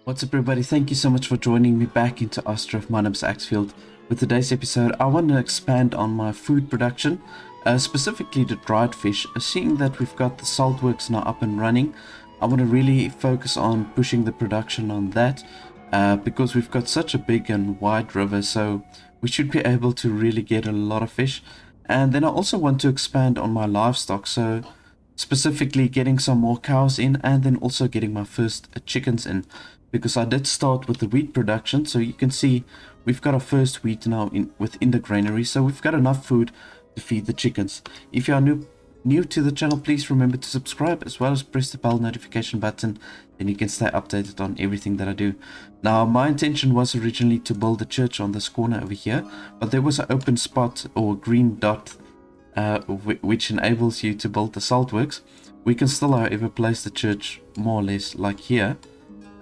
What's up everybody, thank you so much for joining me back into Ostriv. My name's Axfield. With today's episode, I want to expand on my food production, specifically the dried fish. Seeing that we've got the salt works now up and running, I want to really focus on pushing the production on that, because we've got such a big and wide river, so we should be able to really get a lot of fish. And then I also want to expand on my livestock, so specifically getting some more cows in, and then also getting my first chickens in, because I did start with the wheat production. So you can see we've got our first wheat now within the granary, so we've got enough food to feed the chickens. If you are new to the channel, please remember to subscribe as well as press the bell notification button, then you can stay updated on everything that I do. Now my intention was originally to build a church on this corner over here, but there was an open spot or green dot which enables you to build the salt works. We can still however place the church more or less like here.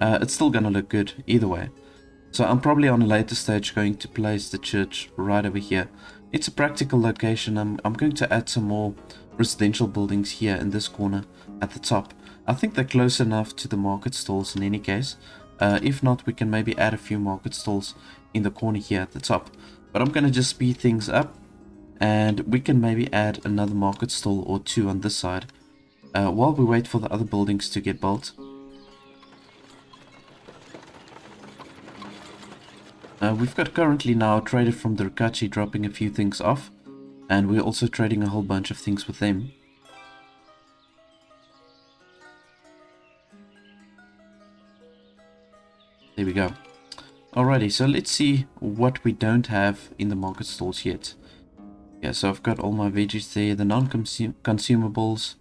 It's still gonna look good either way. So I'm probably on a later stage going to place the church right over here. It's a practical location. I'm going to add some more residential buildings here in this corner at the top. I think they're close enough to the market stalls in any case. If not, we can maybe add a few market stalls in the corner here at the top. But I'm gonna just speed things up, and we can maybe add another market stall or two on this side while we wait for the other buildings to get built. We've got currently now a trader from the Rikachi dropping a few things off, and we're also trading a whole bunch of things with them. There we go. Alrighty, so let's see what we don't have in the market stalls yet. Yeah, so I've got all my veggies there, the non-consumables.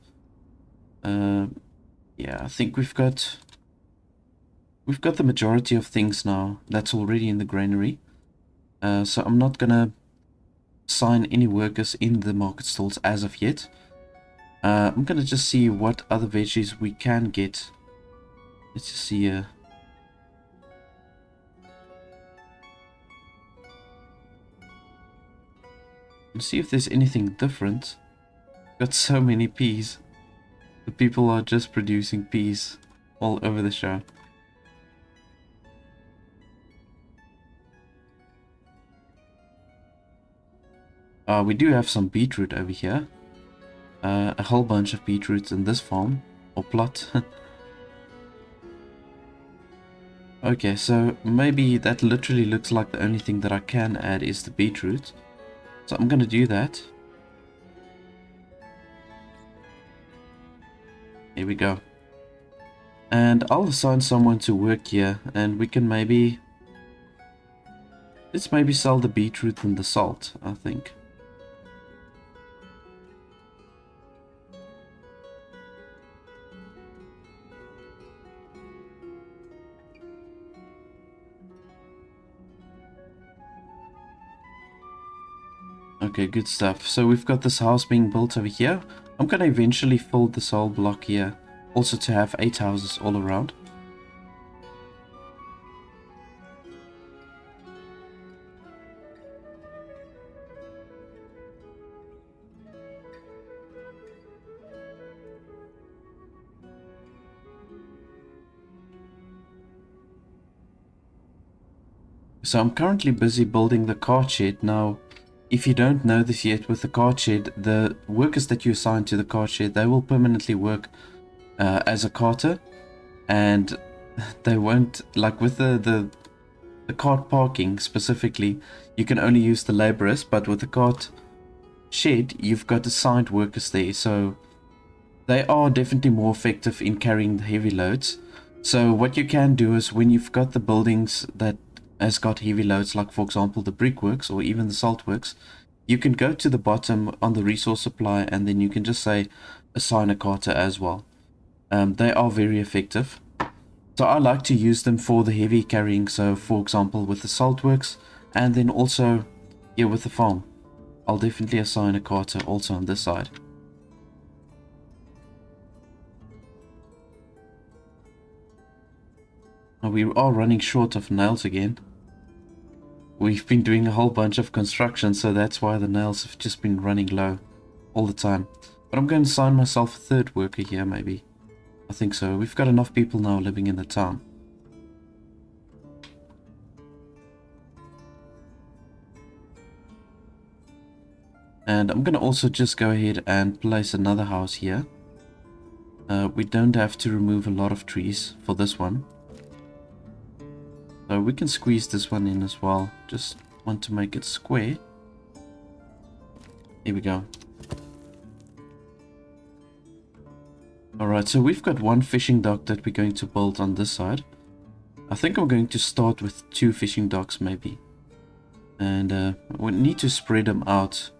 Yeah, I think we've got the majority of things now that's already in the granary. So I'm not gonna assign any workers in the market stalls as of yet. I'm gonna just see what other veggies we can get. Let's just see here. Let's see if there's anything different. Got so many peas. The people are just producing peas all over the show. We do have some beetroot over here. A whole bunch of beetroots in this farm, or plot. Okay, so maybe that literally looks like the only thing that I can add is the beetroot. So I'm gonna do that. Here we go. And I'll assign someone to work here, and we can maybe... let's maybe sell the beetroot and the salt, I think. Okay, good stuff. So we've got this house being built over here. I'm gonna eventually fill this whole block here, also to have 8 houses all around. So I'm currently busy building the cart shed. Now, if you don't know this yet, with the cart shed, the workers that you assign to the cart shed, they will permanently work as a carter, and they won't, like with the cart parking specifically, you can only use the laborers, but with the cart shed, you've got assigned workers there, so they are definitely more effective in carrying the heavy loads. So what you can do is, when you've got the buildings that has got heavy loads, like for example the brickworks or even the salt works, you can go to the bottom on the resource supply, and then you can just say assign a carter as well. They are very effective, so I like to use them for the heavy carrying. So for example with the salt works, and then also here with the farm, I'll definitely assign a carter also on this side. Now we are running short of nails again. We've been doing a whole bunch of construction, so that's why the nails have just been running low all the time. But I'm going to assign myself a third worker here, maybe. I think so. We've got enough people now living in the town. And I'm gonna also just go ahead and place another house here. We don't have to remove a lot of trees for this one. So we can squeeze this one in as well. Just want to make it square. Here we go. Alright, so we've got one fishing dock that we're going to build on this side. I think I'm going to start with 2 fishing docks maybe. And we need to spread them out.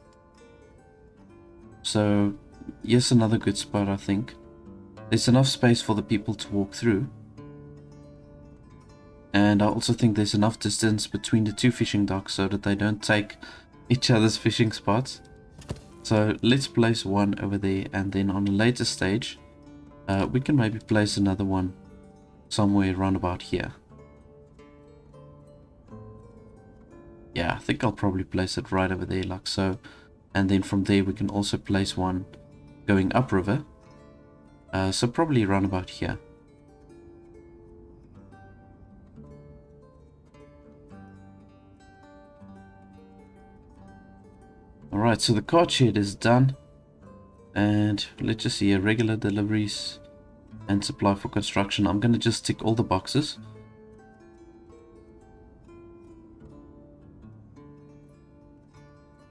So, yes, another good spot I think. There's enough space for the people to walk through. And I also think there's enough distance between the 2 fishing docks so that they don't take each other's fishing spots. So let's place one over there, and then on a later stage we can maybe place another one somewhere around about here. Yeah, I think I'll probably place it right over there like so. And then from there we can also place one going upriver. So probably around about here. Alright, so the cart shed is done. And let's just see here, regular deliveries and supply for construction. I'm going to just tick all the boxes.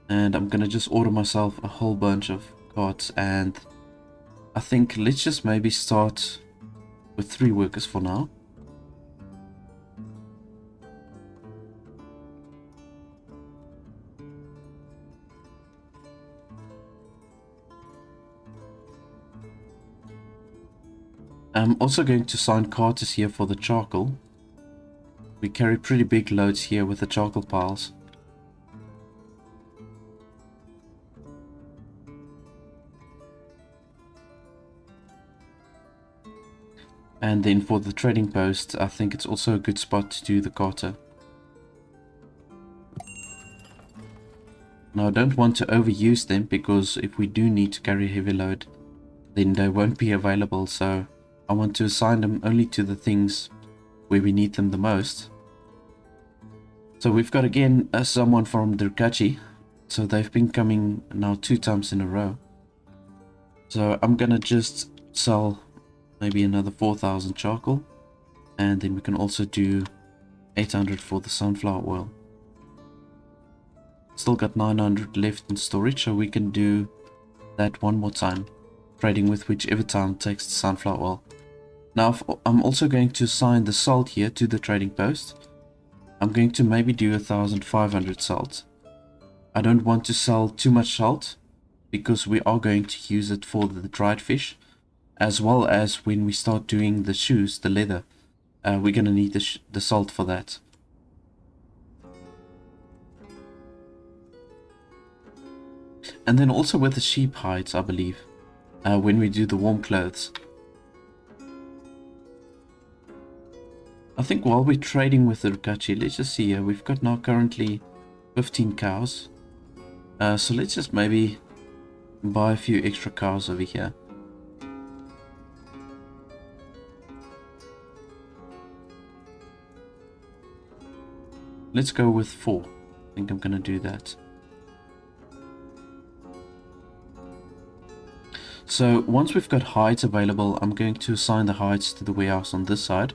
And I'm going to just order myself a whole bunch of carts. And I think let's just maybe start with 3 workers for now. I'm also going to assign carters here for the charcoal. We carry pretty big loads here with the charcoal piles. And then for the trading post, I think it's also a good spot to do the carter. Now I don't want to overuse them, because if we do need to carry a heavy load, then they won't be available, so I want to assign them only to the things where we need them the most. So we've got again someone from Durkachi, so they've been coming now 2 times in a row. So I'm gonna just sell maybe another 4,000 charcoal, and then we can also do 800 for the sunflower oil. Still got 900 left in storage, so we can do that one more time, trading with whichever town takes the sunflower oil. Now I'm also going to assign the salt here to the trading post. I'm going to maybe do 1,500 salt. I don't want to sell too much salt, because we are going to use it for the dried fish, as well as when we start doing the shoes, the leather. We're going to need the salt for that. And then also with the sheep hides, I believe, when we do the warm clothes. I think while we're trading with the Rukachi, let's just see here, we've got now currently 15 cows. So let's just maybe buy a few extra cows over here. Let's go with 4. I think I'm going to do that. So once we've got hides available, I'm going to assign the hides to the warehouse on this side.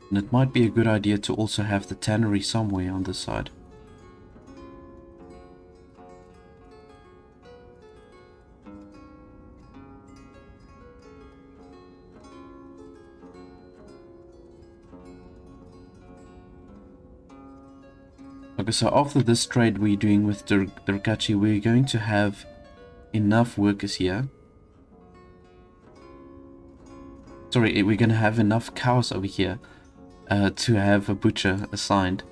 And it might be a good idea to also have the tannery somewhere on this side. Okay, so after this trade we're doing with Durkachi, we're going to have enough workers here. Sorry, we're going to have enough cows over here to have a butcher assigned.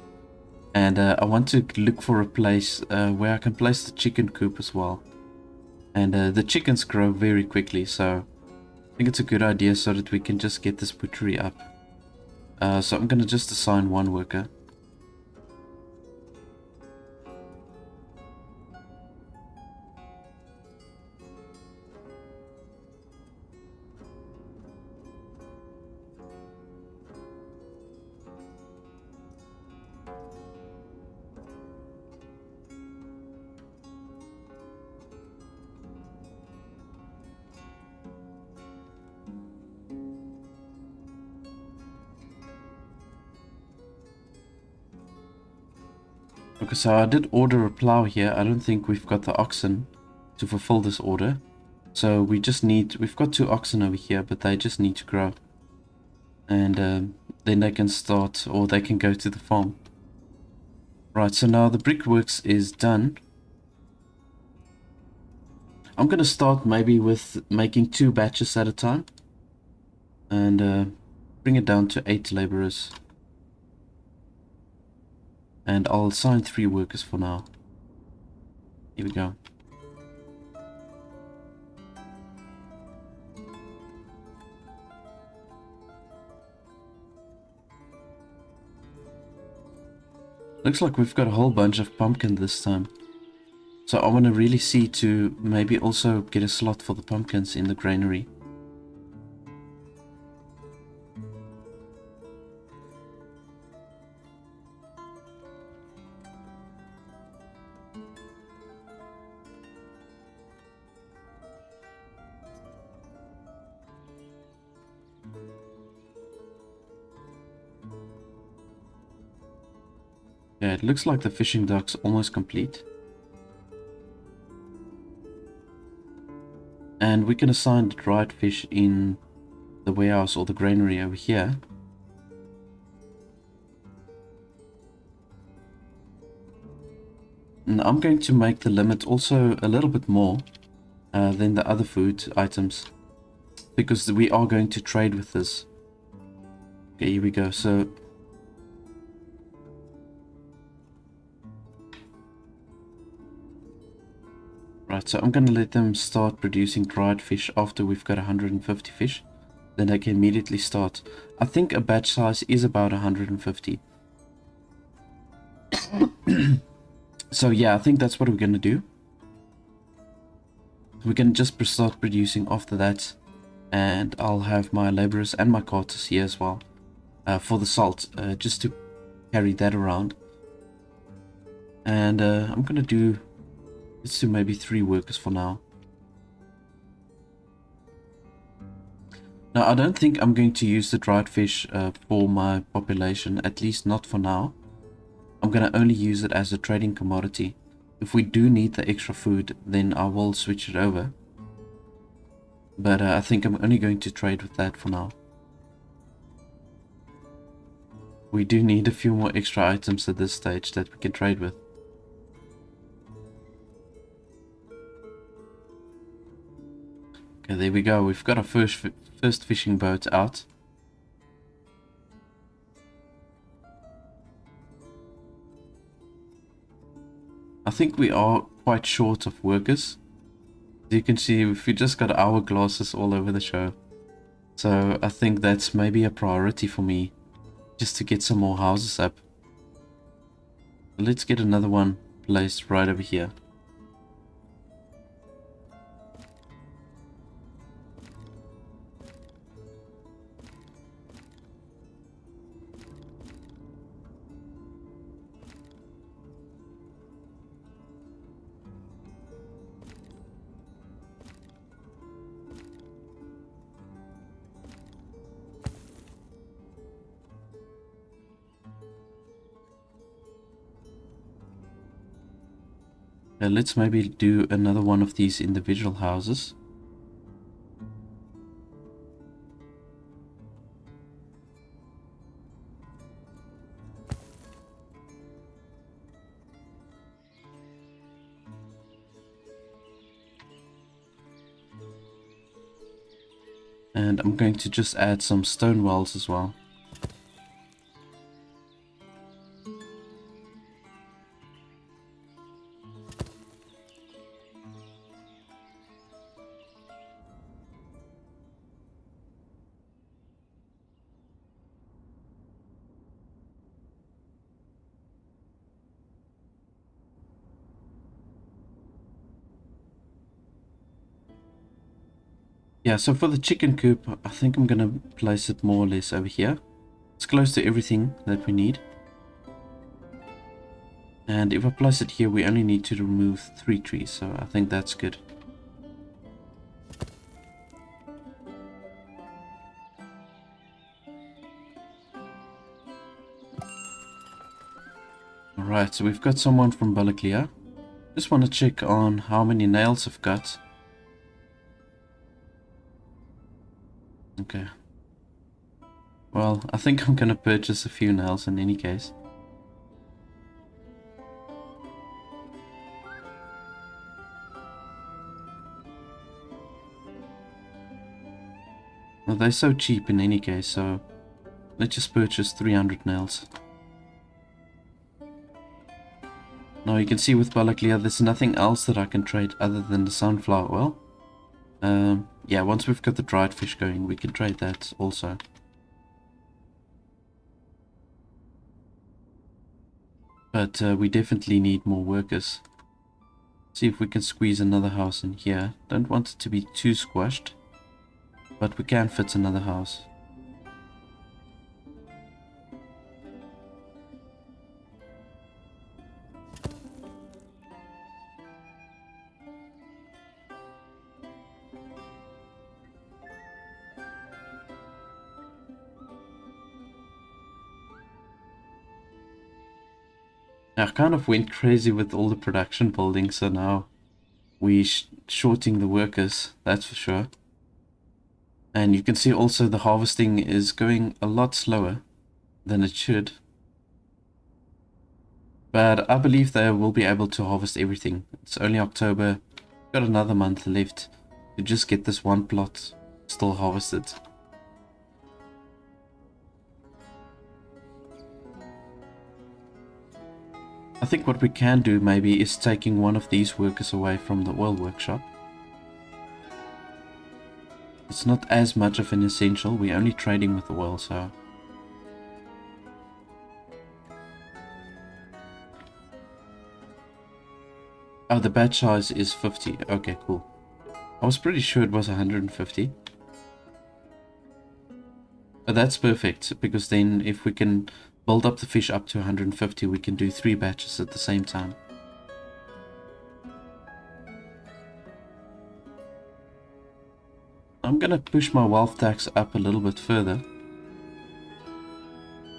And I want to look for a place where I can place the chicken coop as well. And the chickens grow very quickly, so I think it's a good idea so that we can just get this butchery up. So I'm going to just assign 1 worker. Okay, so I did order a plow here. I don't think we've got the oxen to fulfill this order. So we've got 2 oxen over here, but they just need to grow. And then they can start, or they can go to the farm. Right, so now the brickworks is done. I'm going to start maybe with making 2 batches at a time. And bring it down to 8 laborers. And I'll assign 3 workers for now. Here we go. Looks like we've got a whole bunch of pumpkin this time. So I want to really see to maybe also get a slot for the pumpkins in the granary. Yeah, it looks like the fishing dock's almost complete. And we can assign the dried fish in the warehouse or the granary over here. And I'm going to make the limit also a little bit more than the other food items, because we are going to trade with this. Okay, here we go. So right, so I'm going to let them start producing dried fish after we've got 150 fish. Then they can immediately start. I think a batch size is about 150. So yeah, I think that's what we're going to do. We can just start producing after that. And I'll have my laborers and my carters here as well. For the salt, just to carry that around. And I'm going to do... let's do maybe 3 workers for now. Now, I don't think I'm going to use the dried fish for my population, at least not for now. I'm going to only use it as a trading commodity. If we do need the extra food, then I will switch it over. But I think I'm only going to trade with that for now. We do need a few more extra items at this stage that we can trade with. Okay, there we go. We've got our first fishing boat out. I think we are quite short of workers. As you can see, we've just got hourglasses all over the show. So I think that's maybe a priority for me, just to get some more houses up. Let's get another one placed right over here. Let's maybe do another one of these individual houses. And I'm going to just add some stone walls as well. Yeah, so for the chicken coop, I think I'm going to place it more or less over here. It's close to everything that we need. And if I place it here, we only need to remove 3 trees, so I think that's good. Right, so we've got someone from Balaklia. Just want to check on how many nails I've got. Okay. Well, I think I'm going to purchase a few nails in any case. Well, they're so cheap in any case, so let's just purchase 300 nails. Now you can see with Balaklia, there's nothing else that I can trade other than the sunflower oil. Yeah, once we've got the dried fish going, we can trade that also. But we definitely need more workers. See if we can squeeze another house in here. Don't want it to be too squashed, but we can fit another house. I kind of went crazy with all the production buildings, so now we're shorting the workers, that's for sure. And you can see also the harvesting is going a lot slower than it should. But I believe they will be able to harvest everything. It's only October, got another month left to just get this one plot still harvested. I think what we can do maybe is taking one of these workers away from the oil workshop. It's not as much of an essential, we're only trading with the oil, so... Oh, the batch size is 50. Okay, cool. I was pretty sure it was 150. But that's perfect, because then if we can build up the fish up to 150, we can do 3 batches at the same time. I'm gonna push my wealth tax up a little bit further.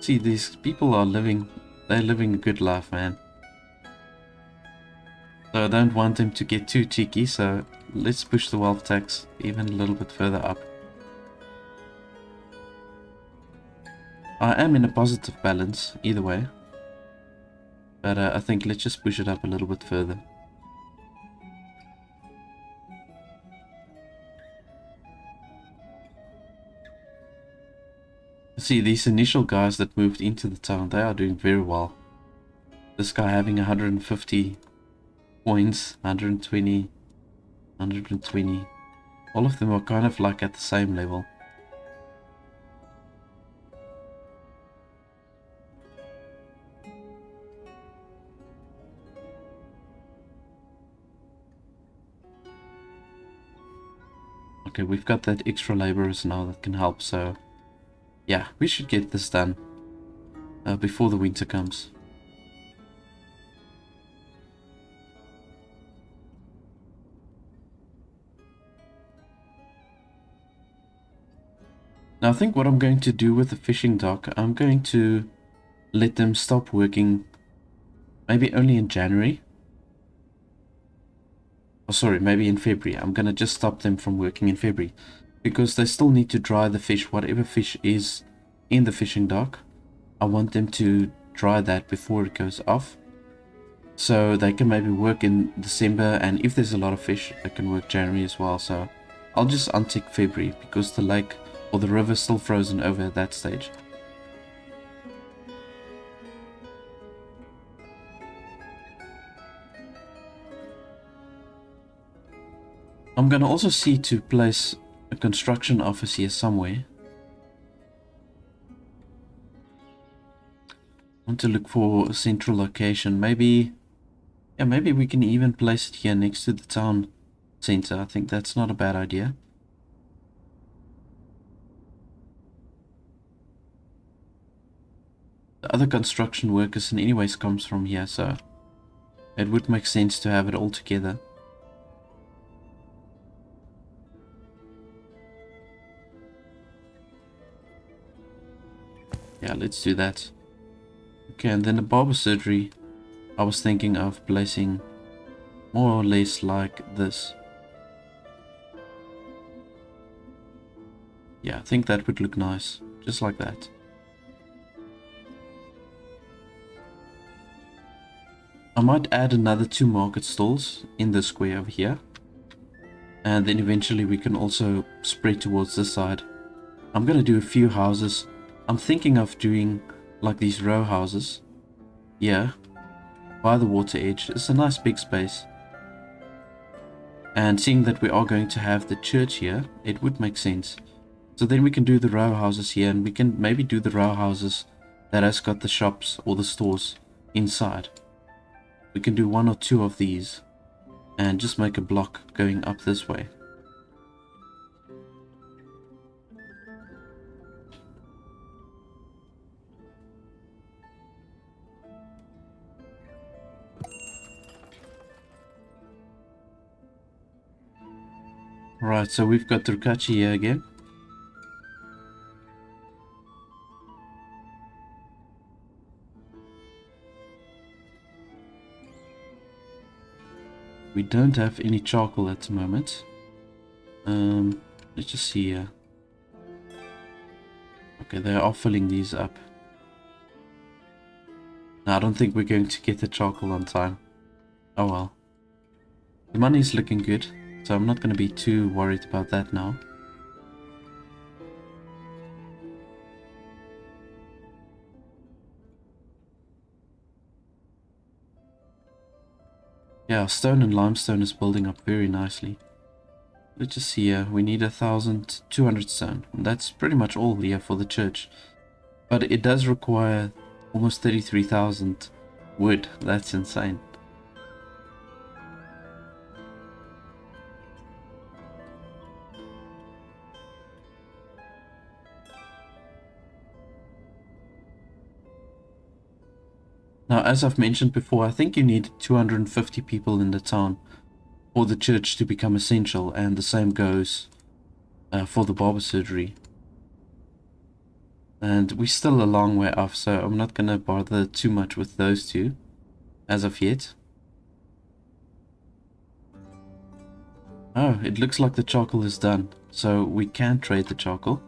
See, these people are they're living a good life, man. So I don't want them to get too cheeky, so let's push the wealth tax even a little bit further up. I am in a positive balance, either way. But I think let's just push it up a little bit further. See, these initial guys that moved into the town, they are doing very well. This guy having 150 points, 120, 120. All of them are kind of like at the same level. Okay, we've got that extra laborers now that can help, so yeah, we should get this done before the winter comes. Now I think what I'm going to do with the fishing dock, I'm going to let them stop working maybe only in January. Oh, sorry, maybe in February. I'm going to just stop them from working in February, because they still need to dry the fish, whatever fish is in the fishing dock. I want them to dry that before it goes off, so they can maybe work in December, and if there's a lot of fish, they can work January as well. So I'll just untick February, because the lake or the river is still frozen over at that stage. I'm going to also see to place a construction office here somewhere. I want to look for a central location. Maybe, yeah, maybe we can even place it here next to the town center. I think that's not a bad idea. The other construction workers in any ways comes from here, so it would make sense to have it all together. Yeah, let's do that. Okay, and then the barber surgery. I was thinking of placing more or less like this. Yeah, I think that would look nice, just like that. I might add another 2 market stalls in the square over here. And then eventually we can also spread towards this side. I'm going to do a few houses. I'm thinking of doing like these row houses. Yeah, by the water edge. It's a nice big space. And seeing that we are going to have the church here, it would make sense. So then we can do the row houses here, and we can maybe do the row houses that has got the shops or the stores inside. We can do 1 or 2 of these and just make a block going up this way. Right, so we've got Trukachi here again. We don't have any charcoal at the moment. Let's just see here. Okay, they are filling these up. No, I don't think we're going to get the charcoal on time. Oh well. The money is looking good, so I'm not going to be too worried about that now. Yeah, stone and limestone is building up very nicely. Let's just see here. We need 1,200 stone. That's pretty much all here for the church. But it does require almost 33,000 wood. That's insane. Now, as I've mentioned before, I think you need 250 people in the town for the church to become essential, and the same goes for the barber surgery. And we're still a long way off, so I'm not going to bother too much with those two as of yet. Oh, it looks like the charcoal is done, so we can trade the charcoal.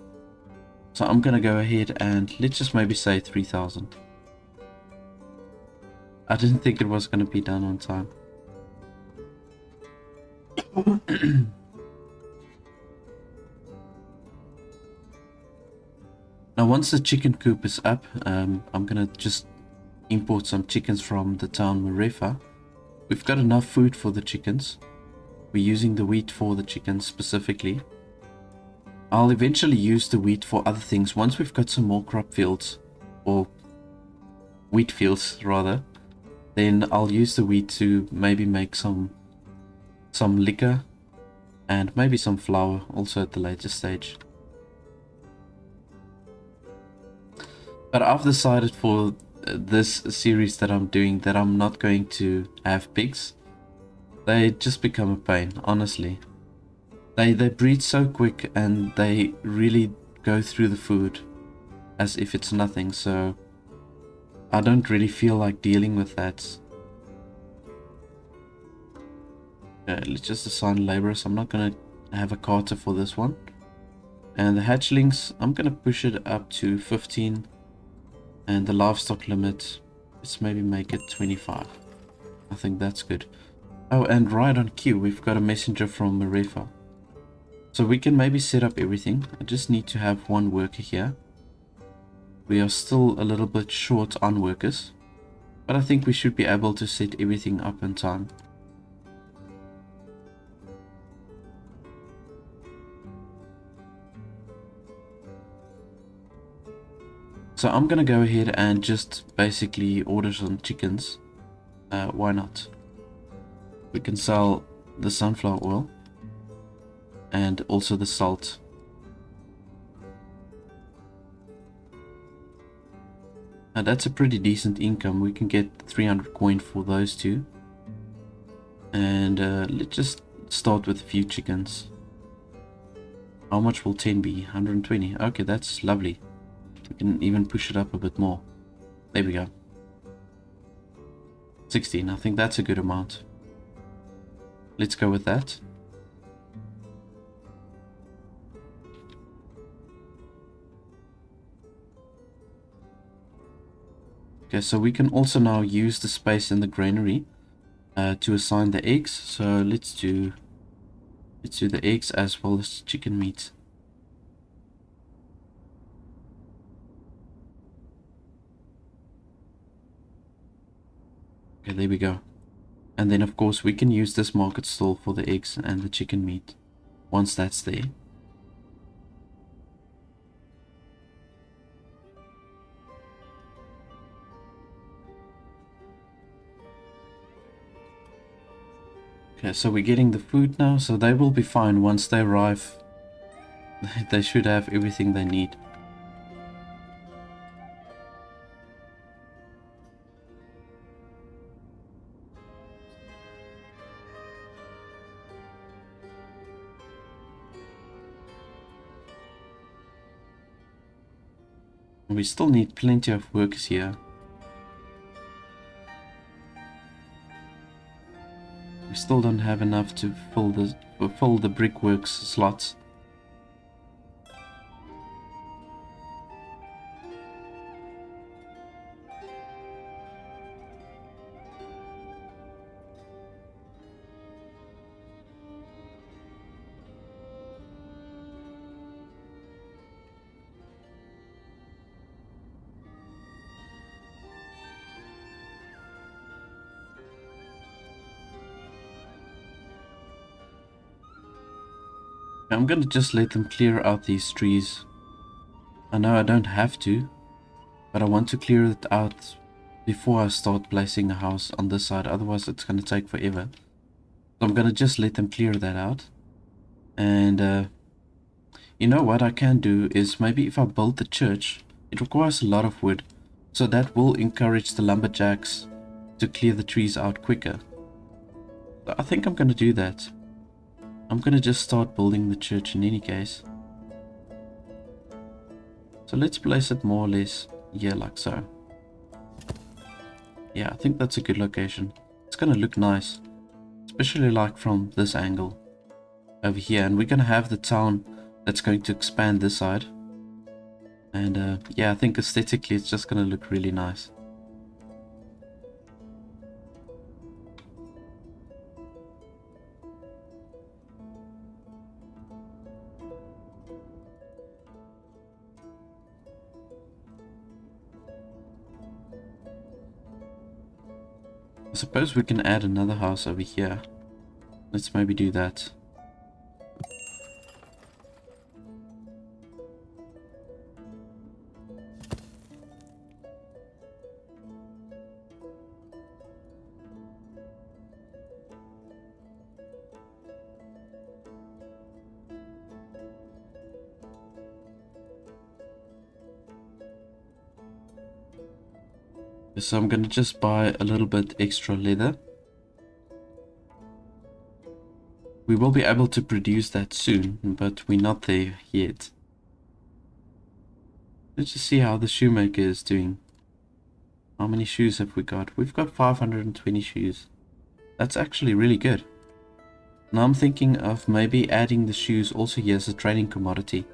So I'm going to go ahead and let's just maybe say 3,000. I didn't think it was going to be done on time. Now once the chicken coop is up, I'm going to just import some chickens from the town Marefa. We've got enough food for the chickens. We're using the wheat for the chickens specifically. I'll eventually use the wheat for other things once we've got some more crop fields, or wheat fields rather. Then I'll use the wheat to maybe make some liquor and maybe some flour also at the later stage. But I've decided for this series that I'm doing that I'm not going to have pigs. They just become a pain, honestly. They breed so quick and they really go through the food as if it's nothing, so I don't really feel like dealing with that. Okay, let's just assign laborers. I'm not going to have a carter for this one. And the hatchlings, I'm going to push it up to 15. And the livestock limit, let's maybe make it 25. I think that's good. Oh, and right on cue, we've got a messenger from Marefa. So we can maybe set up everything. I just need to have one worker here. We are still a little bit short on workers, but I think we should be able to set everything up in time. So I'm gonna go ahead and just basically order some chickens. Why not? We can sell the sunflower oil and also the salt. And that's a pretty decent income. We can get 300 coin for those two. And let's just start with a few chickens. How much will 10 be? 120. Okay, that's lovely. We can even push it up a bit more. There we go. 16. I think that's a good amount. Let's go with that. Okay, so we can also now use the space in the granary to assign the eggs. So let's do the eggs as well as chicken meat. Okay, there we go. And then of course we can use this market stall for the eggs and the chicken meat once that's there. Okay, so we're getting the food now, so they will be fine once they arrive. They should have everything they need. We still need plenty of workers here. We still don't have enough to fill the brickworks slots. I'm gonna just let them clear out these trees. I know I don't have to, but I want to clear it out before I start placing a house on this side, otherwise it's gonna take forever. So I'm gonna just let them clear that out. And you know what I can do is maybe if I build the church, it requires a lot of wood, so that will encourage the lumberjacks to clear the trees out quicker. So I think I'm gonna do that. I'm gonna just start building the church in any case. So let's place it more or less here like so. Yeah, I think that's a good location. It's gonna look nice, especially like from this angle over here. And we're gonna have the town that's going to expand this side. And yeah, I think aesthetically it's just gonna look really nice. I suppose we can add another house over here. Let's maybe do that. So I'm gonna just buy a little bit extra leather. We will be able to produce that soon, but we're not there yet. Let's just see how the shoemaker is doing. How many shoes have we got? We've got 520 shoes. That's actually really good. Now I'm thinking of maybe adding the shoes also here as a trading commodity.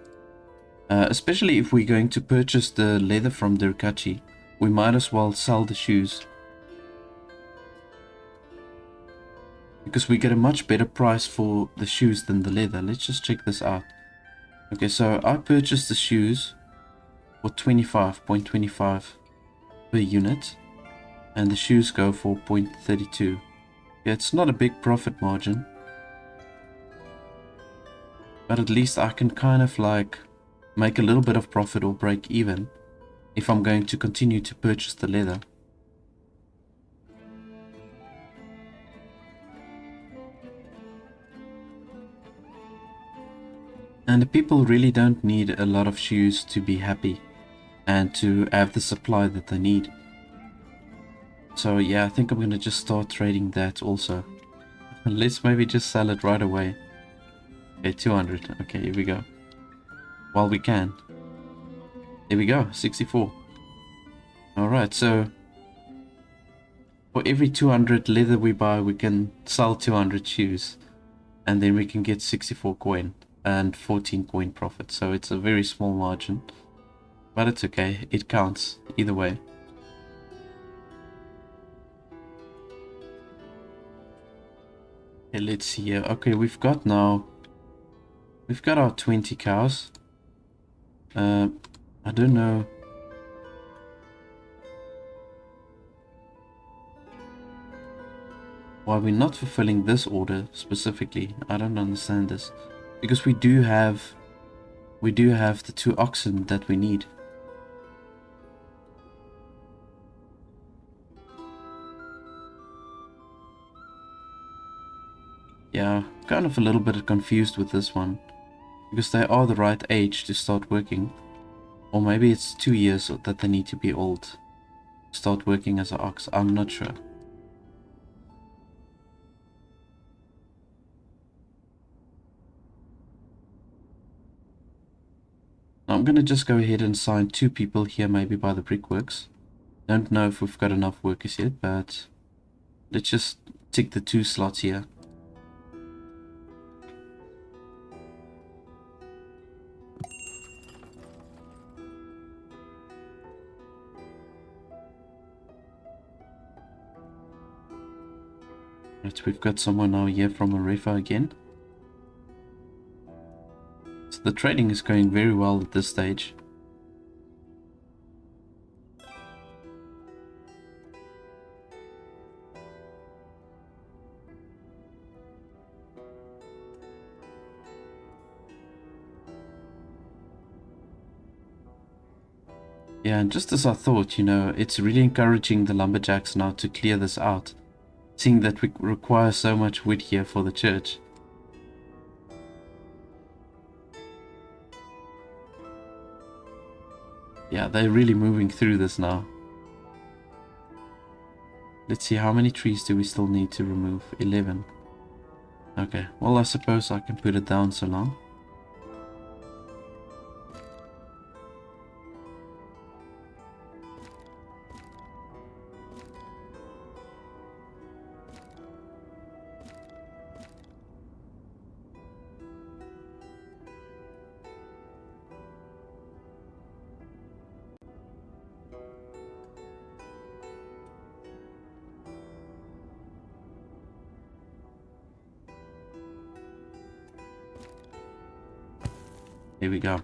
Especially if we're going to purchase the leather from the Rikachi. We might as well sell the shoes, because we get a much better price for the shoes than the leather. Let's just check this out. Okay, so I purchased the shoes for 25.25 per unit, and the shoes go for 0.32. Yeah, it's not a big profit margin, but at least I can kind of like make a little bit of profit or break even if I'm going to continue to purchase the leather. And the people really don't need a lot of shoes to be happy and to have the supply that they need. So yeah, I think I'm gonna just start trading that also. Let's maybe just sell it right away. Okay, 200. Okay, here we go. While we can. There we go, 64. Alright, so For every 200 leather we buy, we can sell 200 shoes. And then we can get 64 coin and 14 coin profit. So it's a very small margin. But it's okay. It counts either way. Okay, let's see here. Okay, we've got our 20 cows. I don't know. Why we're not fulfilling this order specifically. I don't understand this. Because we do have the 2 oxen that we need. Yeah, kind of a little bit confused with this one. Because they are the right age to start working. Or maybe it's 2 years that they need to be old to start working as an ox. I'm not sure. Now I'm going to just go ahead and assign 2 people here, maybe by the brickworks. Don't know if we've got enough workers yet, but let's just tick the 2 slots here. Right, we've got someone now here from Arefa again. So the trading is going very well at this stage. Yeah, and just as I thought, you know, it's really encouraging the lumberjacks now to clear this out, seeing that we require so much wood here for the church. Yeah, they're really moving through this now. Let's see, how many trees do we still need to remove? 11. Okay, well I suppose I can put it down so long. Here we go.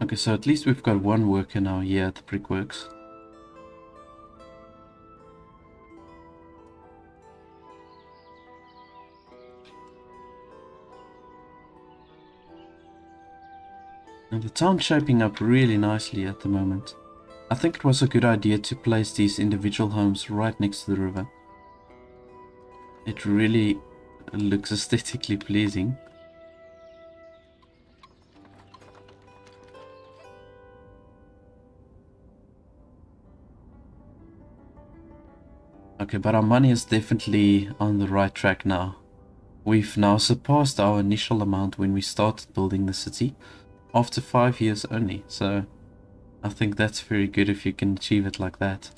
Okay, so at least we've got 1 worker now here at the brickworks. And the town's shaping up really nicely at the moment. I think it was a good idea to place these individual homes right next to the river. It really looks aesthetically pleasing. Okay, but our money is definitely on the right track now. We've now surpassed our initial amount when we started building the city, after 5 years only, so I think that's very good if you can achieve it like that.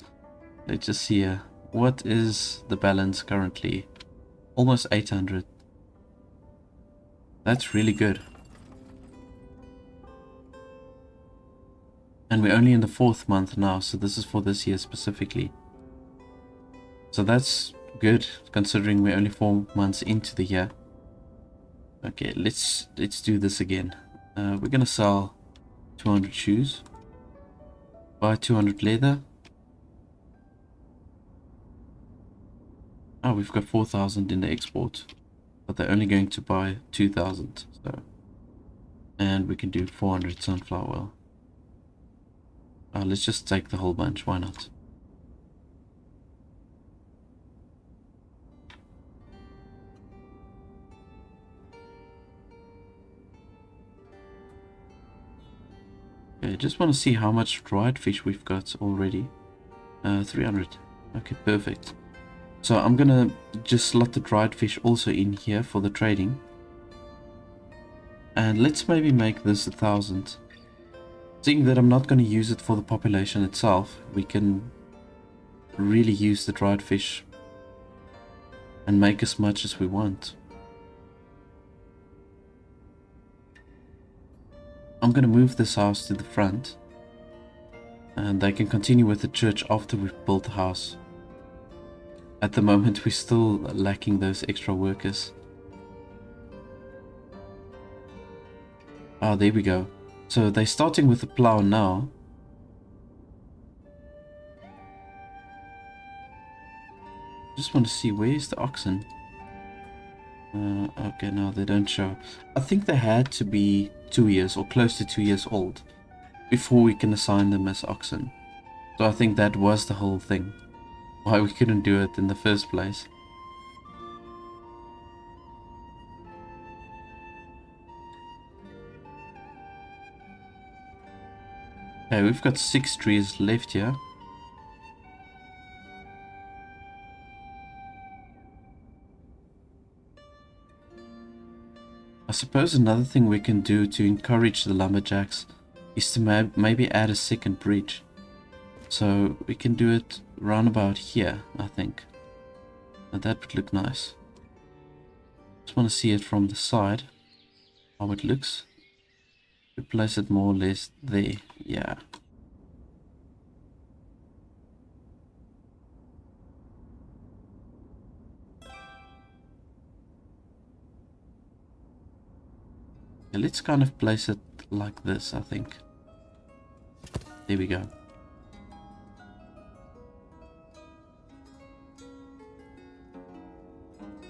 Let's just see here. What is the balance currently? Almost 800. That's really good. And we're only in the 4th month now, so this is for this year specifically. So that's good, considering we're only 4 months into the year. Okay, let's do this again. We're gonna sell 200 shoes, buy 200 leather. Oh, we've got 4,000 in the export, but they're only going to buy 2,000. So, and we can do 400 sunflower oil. Let's just take the whole bunch. Why not? Okay, I just want to see how much dried fish we've got already. 300. Okay, perfect. So I'm gonna just slot the dried fish also in here for the trading. And let's maybe make this 1,000. Seeing that I'm not going to use it for the population itself, we can really use the dried fish and make as much as we want. I'm going to move this house to the front, and they can continue with the church after we've built the house. At the moment, we're still lacking those extra workers. Ah, there we go. So they're starting with the plow now. Just want to see, where's the oxen? Okay, no, they don't show. I think they had to be 2 years or close to 2 years old before we can assign them as oxen. So I think that was the whole thing, why we couldn't do it in the first place. Okay, we've got 6 trees left here. I suppose another thing we can do to encourage the lumberjacks is to maybe add a second bridge. So we can do it round about here, I think. Now that would look nice. Just want to see it from the side, how it looks. We place it more or less there, yeah. Yeah, let's kind of place it like this, I think. There we go.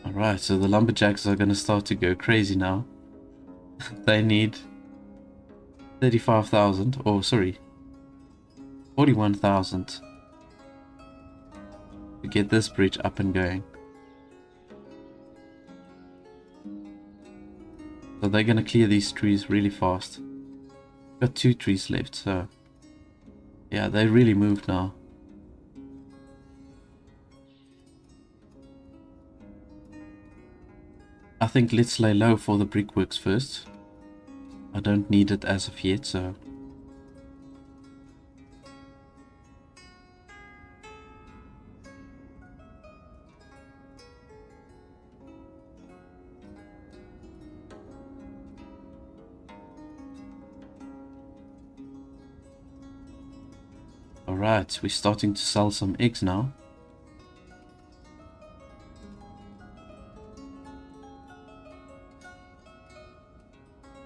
Alright, so the lumberjacks are going to start to go crazy now. They need 35,000, or sorry, 41,000 to get this bridge up and going. So they're going to clear these trees really fast. Got 2 trees left, so yeah, they really moved now. I think let's lay low for the brickworks first. I don't need it as of yet, so alright, we're starting to sell some eggs now.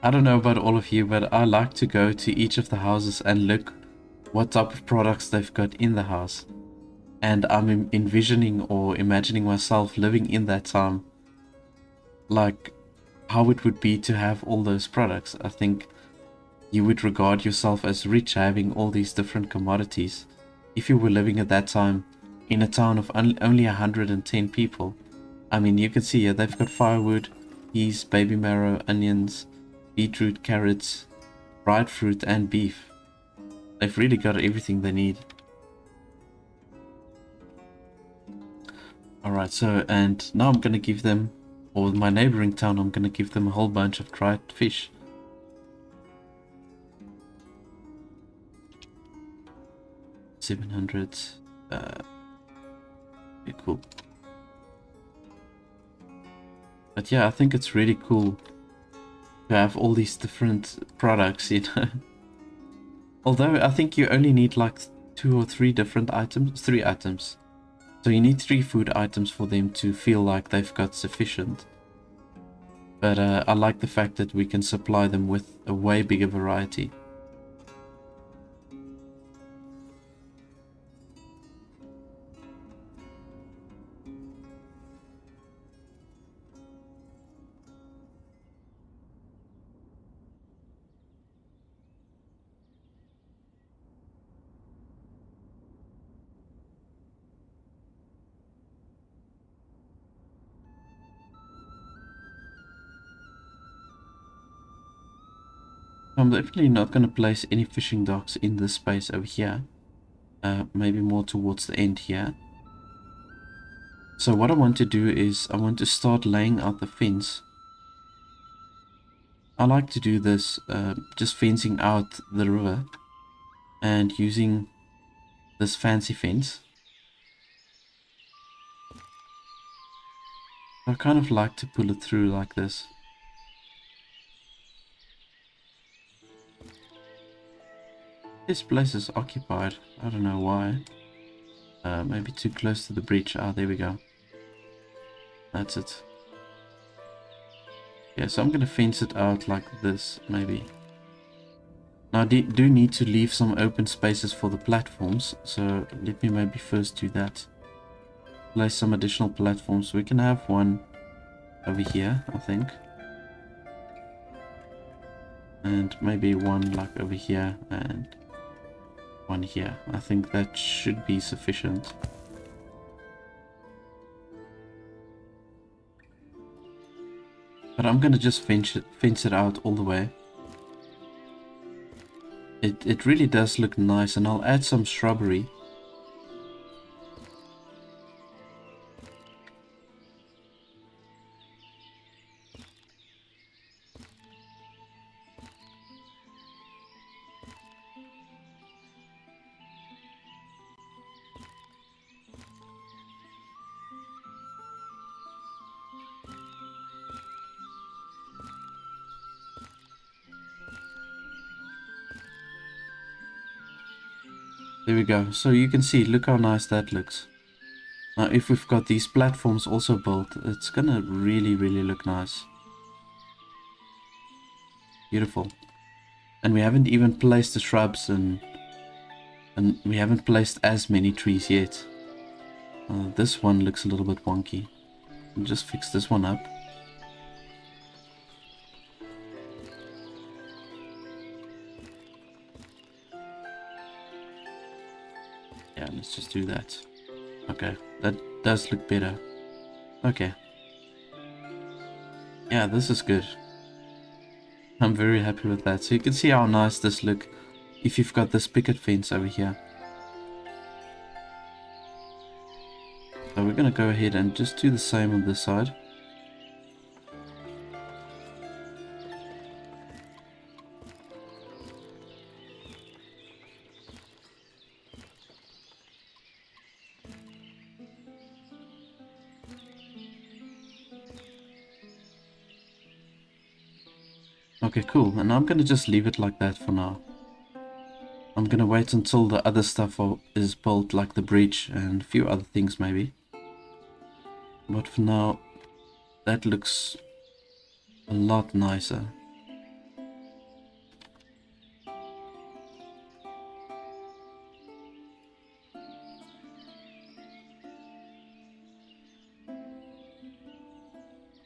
I don't know about all of you, but I like to go to each of the houses and look what type of products they've got in the house. And I'm envisioning or imagining myself living in that time, like how it would be to have all those products. I think you would regard yourself as rich having all these different commodities if you were living at that time in a town of only 110 people. I mean, you can see here they've got firewood, peas, baby marrow, onions, beetroot, carrots, dried fruit and beef. They've really got everything they need. Alright, so and now I'm gonna give them, or my neighboring town, I'm gonna give them a whole bunch of dried fish. $700. Okay, cool. But yeah, I think it's really cool to have all these different products, you know. Although I think you only need like 2 or 3 different items, 3 items. So you need 3 food items for them to feel like they've got sufficient. But I like the fact that we can supply them with a way bigger variety. I'm definitely not going to place any fishing docks in this space over here. Maybe more towards the end here. So what I want to do is I want to start laying out the fence. I like to do this just fencing out the river and using this fancy fence. I kind of like to pull it through like this. This place is occupied. I don't know why. Maybe too close to the breach. Ah, there we go. That's it. Yeah, so I'm gonna fence it out like this, maybe. Now I do need to leave some open spaces for the platforms, so let me maybe first do that. Place some additional platforms. We can have one over here, I think. And maybe one like over here and one here. I think that should be sufficient. But I'm gonna just fence it out all the way. It really does look nice, and I'll add some shrubbery. There we go. So you can see, look how nice that looks. Now if we've got these platforms also built, it's gonna really look nice. Beautiful. And we haven't even placed the shrubs, and we haven't placed as many trees yet. This one looks a little bit wonky. I'll just fix this one up. Yeah, let's just do that. Okay, that does look better. Okay. Yeah, this is good. I'm very happy with that. So you can see how nice this look if you've got this picket fence over here. So we're gonna go ahead and just do the same on this side. Okay, cool. And I'm gonna just leave it like that for now. I'm gonna wait until the other stuff is built, like the bridge and a few other things maybe. But for now, that looks a lot nicer.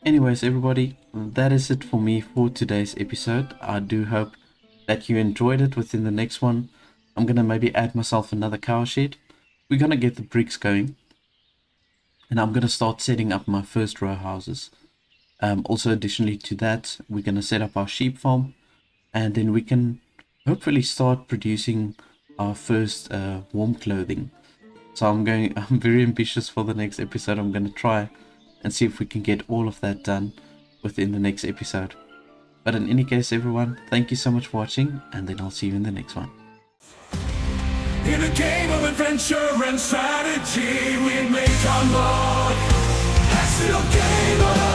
Anyways, everybody, that is it for me for today's episode. I do hope that you enjoyed it. Within the next one, I'm gonna maybe add myself another cow shed. We're gonna get the bricks going, and I'm gonna start setting up my first row houses. Also, additionally to that, we're gonna set up our sheep farm, and then we can hopefully start producing our first warm clothing. So I'm very ambitious for the next episode. I'm gonna try and see if we can get all of that done within the next episode. But in any case, everyone, thank you so much for watching, and then I'll see you in the next one. In a game of adventure and strategy, we make our mark. That's the game of